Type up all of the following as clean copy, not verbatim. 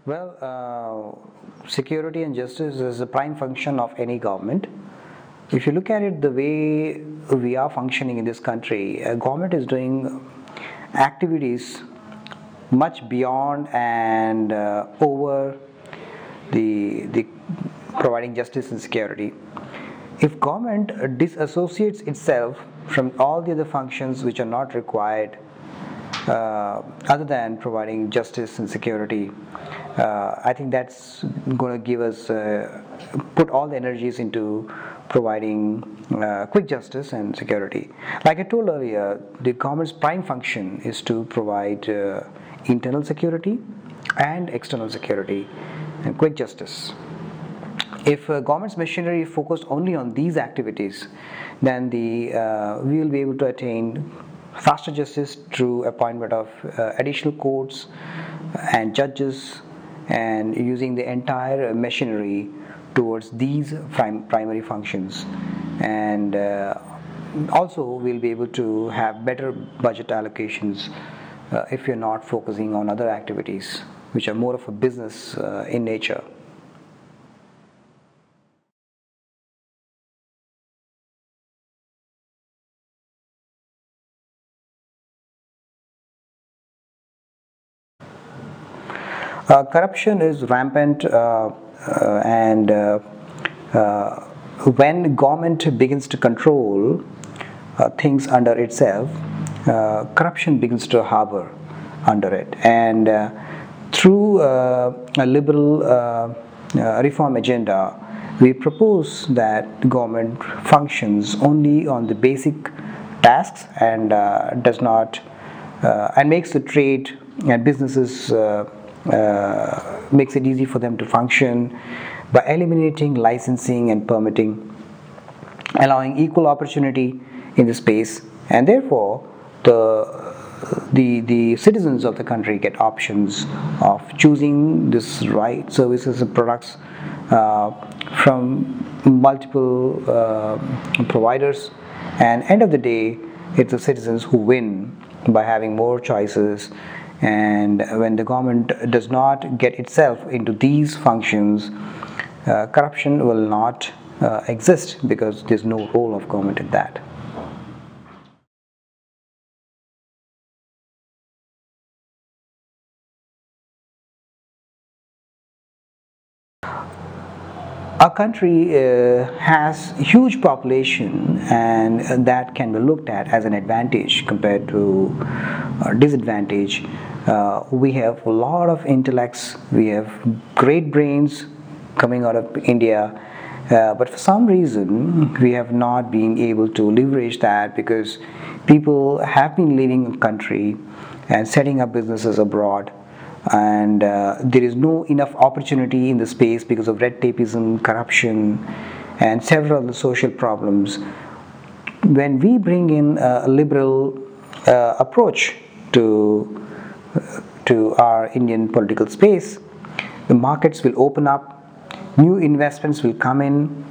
Well, security and justice is a prime function of any government. If you look at it the way we are functioning in this country, government is doing activities much beyond and over the providing justice and security. If government disassociates itself from all the other functions which are not required other than providing justice and security, I think that's going to give us put all the energies into providing quick justice and security. Like I told earlier, the government's prime function is to provide internal security and external security and quick justice. If government's machinery is focused only on these activities, then we will be able to attain faster justice through appointment of additional courts and judges and using the entire machinery towards these primary functions. And also we'll be able to have better budget allocations if you're not focusing on other activities which are more of a business in nature. Corruption is rampant, and when government begins to control things under itself, corruption begins to harbor under it. And through a liberal reform agenda, we propose that government functions only on the basic tasks and does not and makes the trade and businesses makes it easy for them to function by eliminating licensing and permitting, allowing equal opportunity in the space, and therefore the citizens of the country get options of choosing this right services and products from multiple providers, and end of the day it's the citizens who win by having more choices. And when the government does not get itself into these functions, corruption will not exist because there's no role of government in that. Our country has huge population, and that can be looked at as an advantage compared to disadvantage. We have a lot of intellects, we have great brains coming out of India, but for some reason we have not been able to leverage that because people have been leaving the country and setting up businesses abroad. And there is no enough opportunity in the space because of red tapeism, corruption, and several other social problems. When we bring in a liberal approach to our Indian political space, the markets will open up, new investments will come in,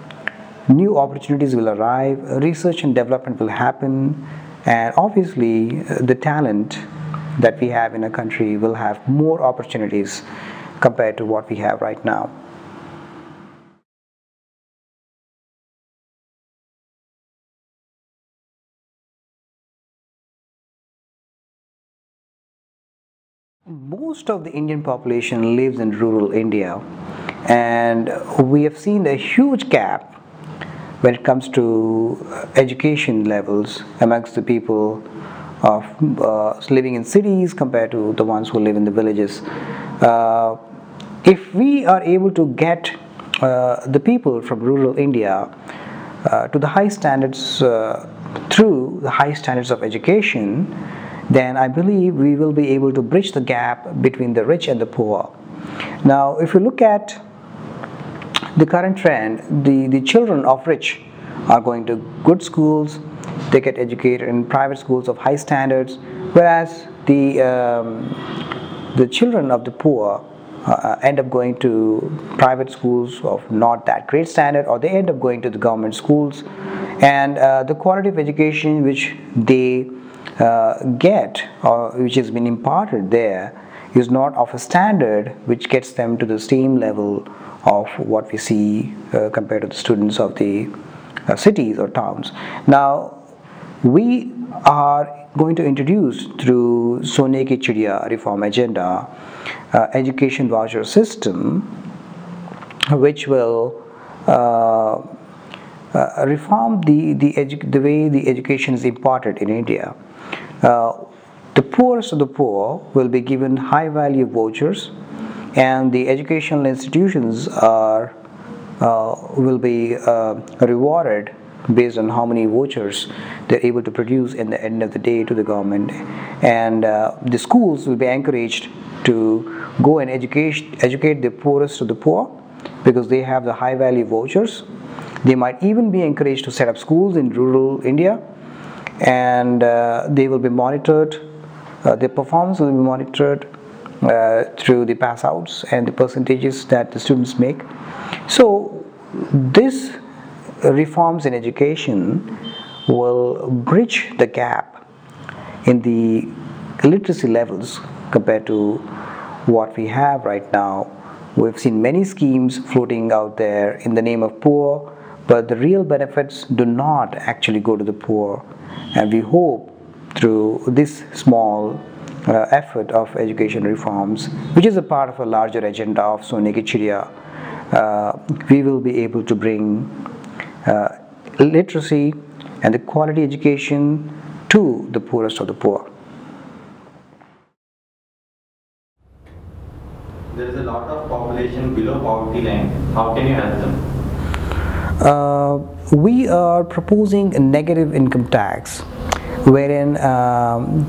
new opportunities will arrive, research and development will happen, and obviously the talent that we have in a country will have more opportunities compared to what we have right now. Most of the Indian population lives in rural India, and we have seen a huge gap when it comes to education levels amongst the people of living in cities compared to the ones who live in the villages. If we are able to get the people from rural India to the high standards through the high standards of education, then I believe we will be able to bridge the gap between the rich and the poor. Now, if you look at the current trend, the children of rich are going to good schools, they get educated in private schools of high standards, whereas the children of the poor end up going to private schools of not that great standard, or they end up going to the government schools, and the quality of education which they get or which has been imparted there is not of a standard which gets them to the same level of what we see compared to the students of the cities or towns. Now, we are going to introduce through Sone Ki Chidiya reform agenda education voucher system, which will reform the way the education is imparted in India. The poorest of the poor will be given high value vouchers, and the educational institutions will be rewarded based on how many vouchers they're able to produce in the end of the day to the government. And the schools will be encouraged to go and educate the poorest of the poor, because they have the high value vouchers. They might even be encouraged to set up schools in rural India, and they will be monitored. Their performance will be monitored through the pass outs and the percentages that the students make. So this reforms in education will bridge the gap in the literacy levels compared to what we have right now. We've seen many schemes floating out there in the name of poor, but the real benefits do not actually go to the poor. And we hope through this small effort of education reforms, which is a part of a larger agenda of Sone Ki Chidiya, we will be able to bring literacy and the quality education to the poorest of the poor. There is a lot of population below poverty line. How can you help them? We are proposing a negative income tax, wherein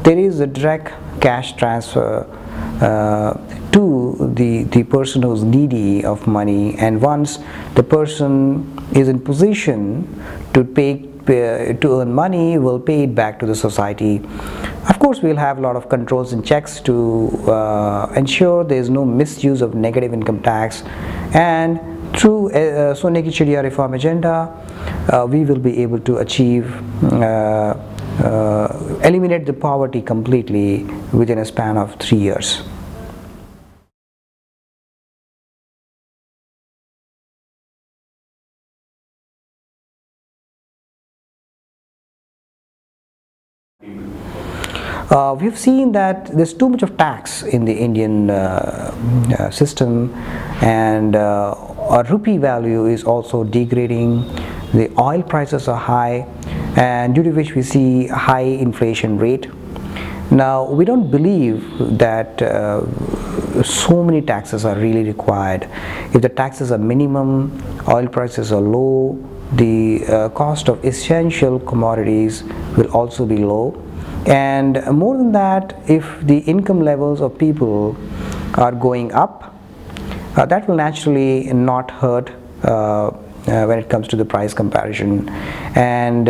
there is a direct cash transfer to the person who's needy of money, and once the person is in position to earn money, will pay it back to the society. Of course, we'll have a lot of controls and checks to ensure there is no misuse of negative income tax, and through Sone Ki Chidiya reform agenda, we will be able to achieve eliminate the poverty completely within a span of 3 years. We've seen that there's too much of tax in the Indian system, and our rupee value is also degrading. The oil prices are high, and due to which we see high inflation rate. Now, we don't believe that so many taxes are really required. If the taxes are minimum, oil prices are low, the cost of essential commodities will also be low. And more than that, if the income levels of people are going up, that will naturally not hurt when it comes to the price comparison. And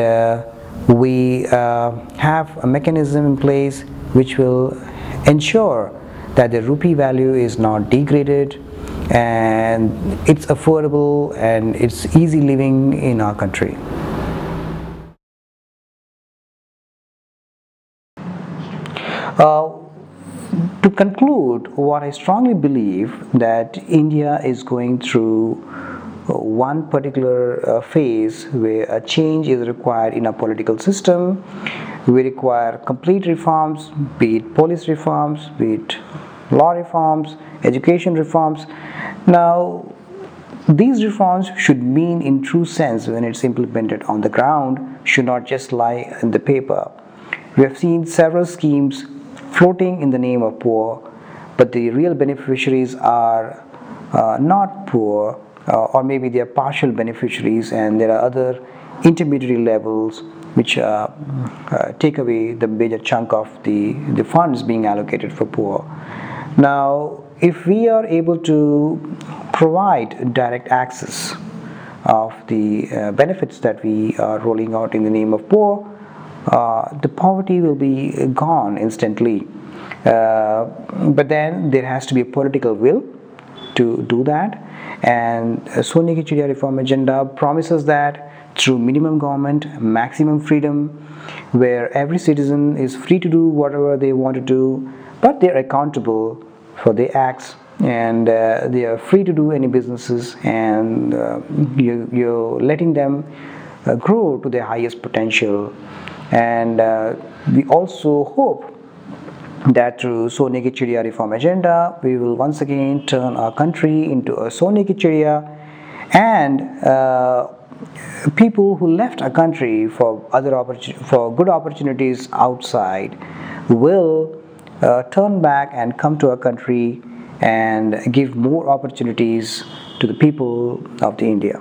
we have a mechanism in place which will ensure that the rupee value is not degraded, and it's affordable and it's easy living in our country. To conclude, what I strongly believe that India is going through one particular phase where a change is required in our political system. We require complete reforms, be it police reforms, be it law reforms, education reforms. Now, these reforms should mean in true sense when it's implemented on the ground, should not just lie in the paper. We have seen several schemes floating in the name of poor, but the real beneficiaries are not poor, or maybe they are partial beneficiaries, and there are other intermediary levels which take away the major chunk of the funds being allocated for poor. Now, if we are able to provide direct access of the benefits that we are rolling out in the name of poor, the poverty will be gone instantly. But then there has to be a political will to do that, and Sone Ki Chidiya reform agenda promises that through minimum government, maximum freedom, where every citizen is free to do whatever they want to do, but they're accountable for their acts, and they are free to do any businesses, and you're letting them grow to their highest potential. And we also hope that through Sone Ki Chidiya reform agenda, we will once again turn our country into a Sone Ki Chidiya, and people who left our country for good opportunities outside will turn back and come to our country and give more opportunities to the people of the India.